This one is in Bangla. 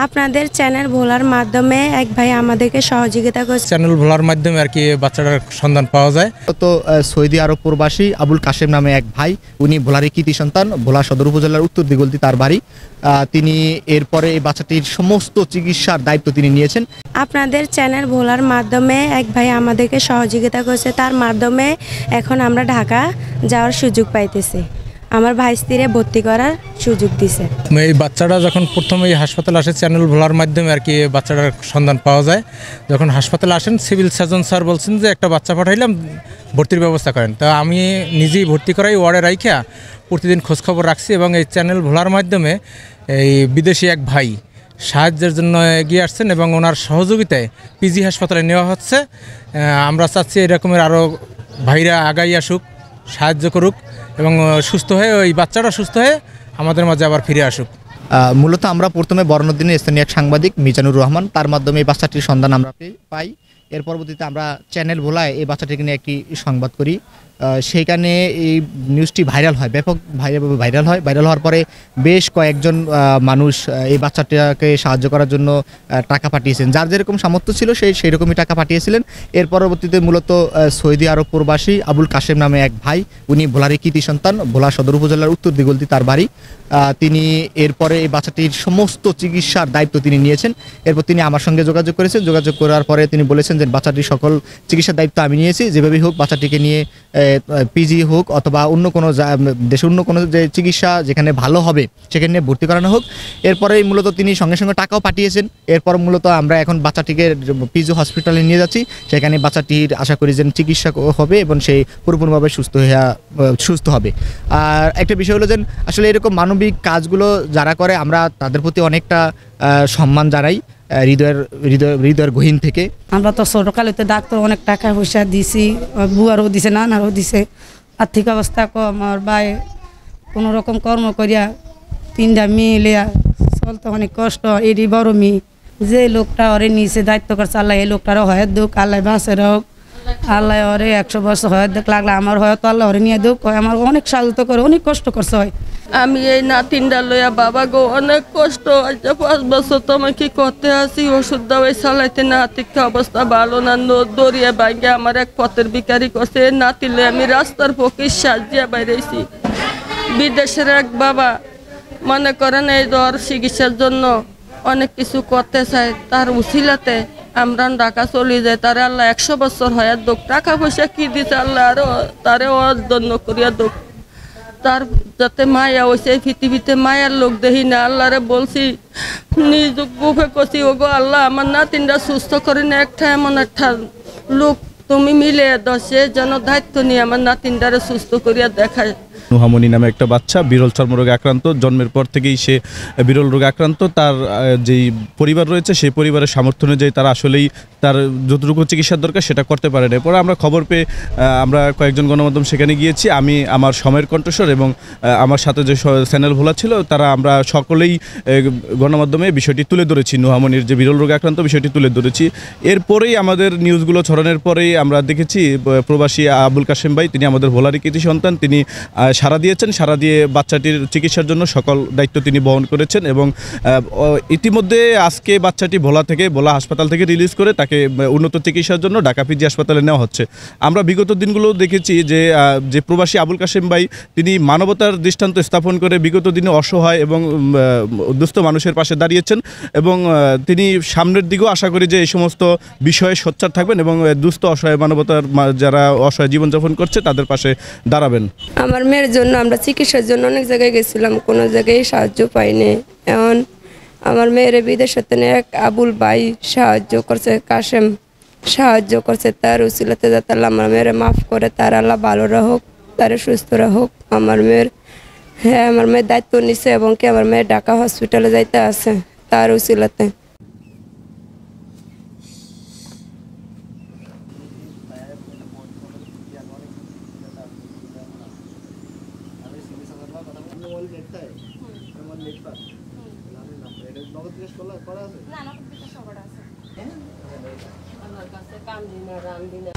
আপনাদের চ্যানেল ভোলার মাধ্যমে এক ভাই আমাদেরকে সহযোগিতা করছে। চ্যানেল ভোলার মাধ্যমে আর কি বাচ্চাটার সন্ধান পাওয়া যায়। তো সৌদি আরব প্রবাসী আবুল কাশেম নামে এক ভাই, উনি ভোলারই কৃতি সন্তান, ভোলা সদর উপজেলার উত্তর দিগলতি তার বাড়ি। তিনি এরপরে এই বাচ্চাটির সমস্ত চিকিৎসার দায়িত্ব তিনি নিয়েছেন। আপনাদের চ্যানেল ভোলার মাধ্যমে এক ভাই আমাদেরকে সহযোগিতা করছে, তার মাধ্যমে এখন আমরা ঢাকা যাওয়ার সুযোগ পাইতেছি। আমার ভাই স্ত্রীরে ভর্তি করার সুযোগ দিছে। এই বাচ্চাটা যখন প্রথমে এই হাসপাতালে আসে চ্যানেল ভোলার মাধ্যমে আর কি বাচ্চাটার সন্ধান পাওয়া যায়। যখন হাসপাতালে আসেন সিভিল সার্জন স্যার বলছেন যে একটা বাচ্চা পাঠাইলাম, ভর্তির ব্যবস্থা করেন। তা আমি নিজেই ভর্তি করাই ওয়ার্ডে রাইখা প্রতিদিন খোঁজখবর রাখছি এবং এই চ্যানেল ভোলার মাধ্যমে এই বিদেশি এক ভাই সাহায্যের জন্য এগিয়ে আসছেন এবং ওনার সহযোগিতায় পিজি হাসপাতালে নেওয়া হচ্ছে। আমরা চাচ্ছি এরকমের আরও ভাইরা আগাই আসুক, সাহায্য করুক এবং সুস্থ হয়ে ওই বাচ্চাটা সুস্থ হয়ে আমাদের মাঝে আবার ফিরে আসুক। মূলত আমরা প্রথমে বর্ণদিনে স্থানীয় এক সাংবাদিক মিজানুর রহমান, তার মাধ্যমে এই বাচ্চাটির সন্ধান আমরা পাই। এর পরবর্তীতে আমরা চ্যানেল ভোলায় এই বাচ্চাটিকে নিয়ে একটি সংবাদ করি। সেইখানে এই নিউজটি ভাইরাল হয়, ব্যাপক ভাইরাল হওয়ার পরে বেশ কয়েকজন মানুষ এই বাচ্চাটাকে সাহায্য করার জন্য টাকা পাঠিয়েছেন। যার যেরকম সামর্থ্য ছিল সেই রকমই টাকা পাঠিয়েছিলেন। এর পরবর্তীতে মূলত সৌদি আরব প্রবাসী আবুল কাশেম নামে এক ভাই, উনি ভোলারই কৃতি সন্তান, ভোলা সদর উপজেলার উত্তর দিগলতি তার বাড়ি। তিনি এরপরে এই বাচ্চাটির সমস্ত চিকিৎসার দায়িত্ব তিনি নিয়েছেন। এরপর তিনি আমার সঙ্গে যোগাযোগ করেছেন। যোগাযোগ করার পরে তিনি বলেছেন যে বাচ্চাটির সকল চিকিৎসার দায়িত্ব আমি নিয়েছি। যেভাবেই হোক বাচ্চাটিকে নিয়ে পিজি হোক অথবা অন্য কোনো দেশে অন্য কোনো যে চিকিৎসা যেখানে ভালো হবে সেখানে ভর্তি করানো হোক। এরপরেই মূলত তিনি সঙ্গে সঙ্গে টাকাও পাঠিয়েছেন। এরপর মূলত আমরা এখন বাচ্চাটিকে পিজি হসপিটালে নিয়ে যাচ্ছি। সেখানে বাচ্চাটির আশা করি যে চিকিৎসা হবে এবং সেই পুরোপুরিভাবে সুস্থ হবে। আর একটা বিষয় হলো যে আসলে এরকম মানবিক কাজগুলো যারা করে আমরা তাদের প্রতি অনেকটা সম্মান জানাই হৃদয়ের গহীন থেকে। আমরা তো ছোটকালেতে ডাক্তার অনেক টাকা পয়সা দিছি, বুয়ারও দিছে, নানারও দিছে। আর্থিক অবস্থা কম, আমার ভাই কোনো রকম কর্ম করিয়া তিনটা মিলিয়া চলতে অনেক কষ্ট। এরই বড় মেয়ে, যে লোকটা ওরে নিচে দায়িত্ব করছে আল্লাহ এই লোকটারও হয়ত দুঃখ, আল্লাহ বাঁচে হোক, আল্লাহ ওরে 100 বছর হয়ত দেখ লাগলে আমার হয়তো আল্লাহ ওরে নিয়ে দুঃখ হয়। আমার অনেক সাহায্য করে, অনেক কষ্ট করছে হয়। আমি এই নাতিনটা লইয়া বাবা গো অনেক কষ্ট, আজ 5 বছর তোমাকে করতে আসি, ওষুধ দাওয়াই চালাইতে না, আর্থিক অবস্থা ভালো না, দরিয়া ভাঙ্গে আমার এক পথের বিকারি করছে। নাতি লই আমি রাস্তার পক্ষে সাজিয়া বাইরেছি। বিদেশের এক বাবা মনে করেন এই জ্বর চিকিৎসার জন্য অনেক কিছু করতে চায়, তার উছিলাতে আমরা ঢাকা চলে যাই। তারে আল্লাহ 100 বছর হয় দুঃখ, টাকা পয়সা কি দিছে আল্লাহ আরো তারে অর্জন করিয়া দুঃখ। তার যাতে মায়া হয়েছে পৃথিবীতে মায়ার লোক দেখি না। আল্লাহরে বলছি, নিজ বুফে করছি, ওগো আল্লাহ আমার নাতিনটা সুস্থ করে না, একটা এমন একটা লোক তুমি মিলে দশে যেন দায়িত্ব নিয়ে আমার নাতিনটারে সুস্থ করিয়া দেখায়। নুহামণি নামে একটা বাচ্চা বিরল চর্মরোগে আক্রান্ত, জন্মের পর থেকেই সে বিরল রোগে আক্রান্ত। তার যেই পরিবার রয়েছে সেই পরিবারের সামর্থ্য অনুযায়ী তারা আসলেই তার যতটুকু চিকিৎসার দরকার সেটা করতে পারে না। এরপরে আমরা খবর পেয়ে আমরা কয়েকজন গণমাধ্যম সেখানে গিয়েছি। আমি আমার সময়ের কণ্ঠস্বর এবং আমার সাথে যে চ্যানেল ভোলা ছিল তারা আমরা সকলেই গণমাধ্যমে বিষয়টি তুলে ধরেছি, নুহামণির যে বিরল রোগে আক্রান্ত বিষয়টি তুলে ধরেছি। এরপরেই আমাদের নিউজগুলো ছড়ানোর পরেই আমরা দেখেছি প্রবাসী আবুল কাশেম ভাই, তিনি আমাদের ভোলারই কৃতি সন্তান, তিনি সাড়া দিয়েছেন। সাড়া দিয়ে বাচ্চাটির চিকিৎসার জন্য সকল দায়িত্ব তিনি বহন করেছেন এবং ইতিমধ্যে আজকে বাচ্চাটি ভোলা হাসপাতাল থেকে রিলিজ করে তাকে উন্নত চিকিৎসার জন্য ঢাকা পিজি হাসপাতালে নেওয়া হচ্ছে। আমরা বিগত দিনগুলো দেখেছি যে প্রবাসী আবুল কাশেম ভাই তিনি মানবতার দৃষ্টান্ত স্থাপন করে বিগত দিনে অসহায় এবং দুস্থ মানুষের পাশে দাঁড়িয়েছেন এবং তিনি সামনের দিকেও আশা করি যে এই সমস্ত বিষয়ে সোচ্চার থাকবেন এবং দুস্থ অসহায় মানবতার যারা অসহায় জীবনযাপন করছে তাদের পাশে দাঁড়াবেন। আমার মেয়ের জন্য আমরা চিকিৎসার জন্য অনেক জায়গায় গেছিলাম, কোনো জায়গায় সাহায্য পাইনি। এখন আমার মেয়ের বিদেশের এক আবুল ভাই সাহায্য করছে, কাশেম সাহায্য করছে। তার উসিলাতে যাতে আল্লাহ আমার মেয়ের মাফ করে, তার আল্লাহ ভালো রাখুক, তার সুস্থ রাখুক। আমার মেয়ের আমার মেয়ের দায়িত্ব নিছে এবং কি আমার মেয়ে ঢাকা হসপিটালে যাইতে আছে তার উসিলাতে। আল্লাহর কাছে কান্দি না, রান্দি না।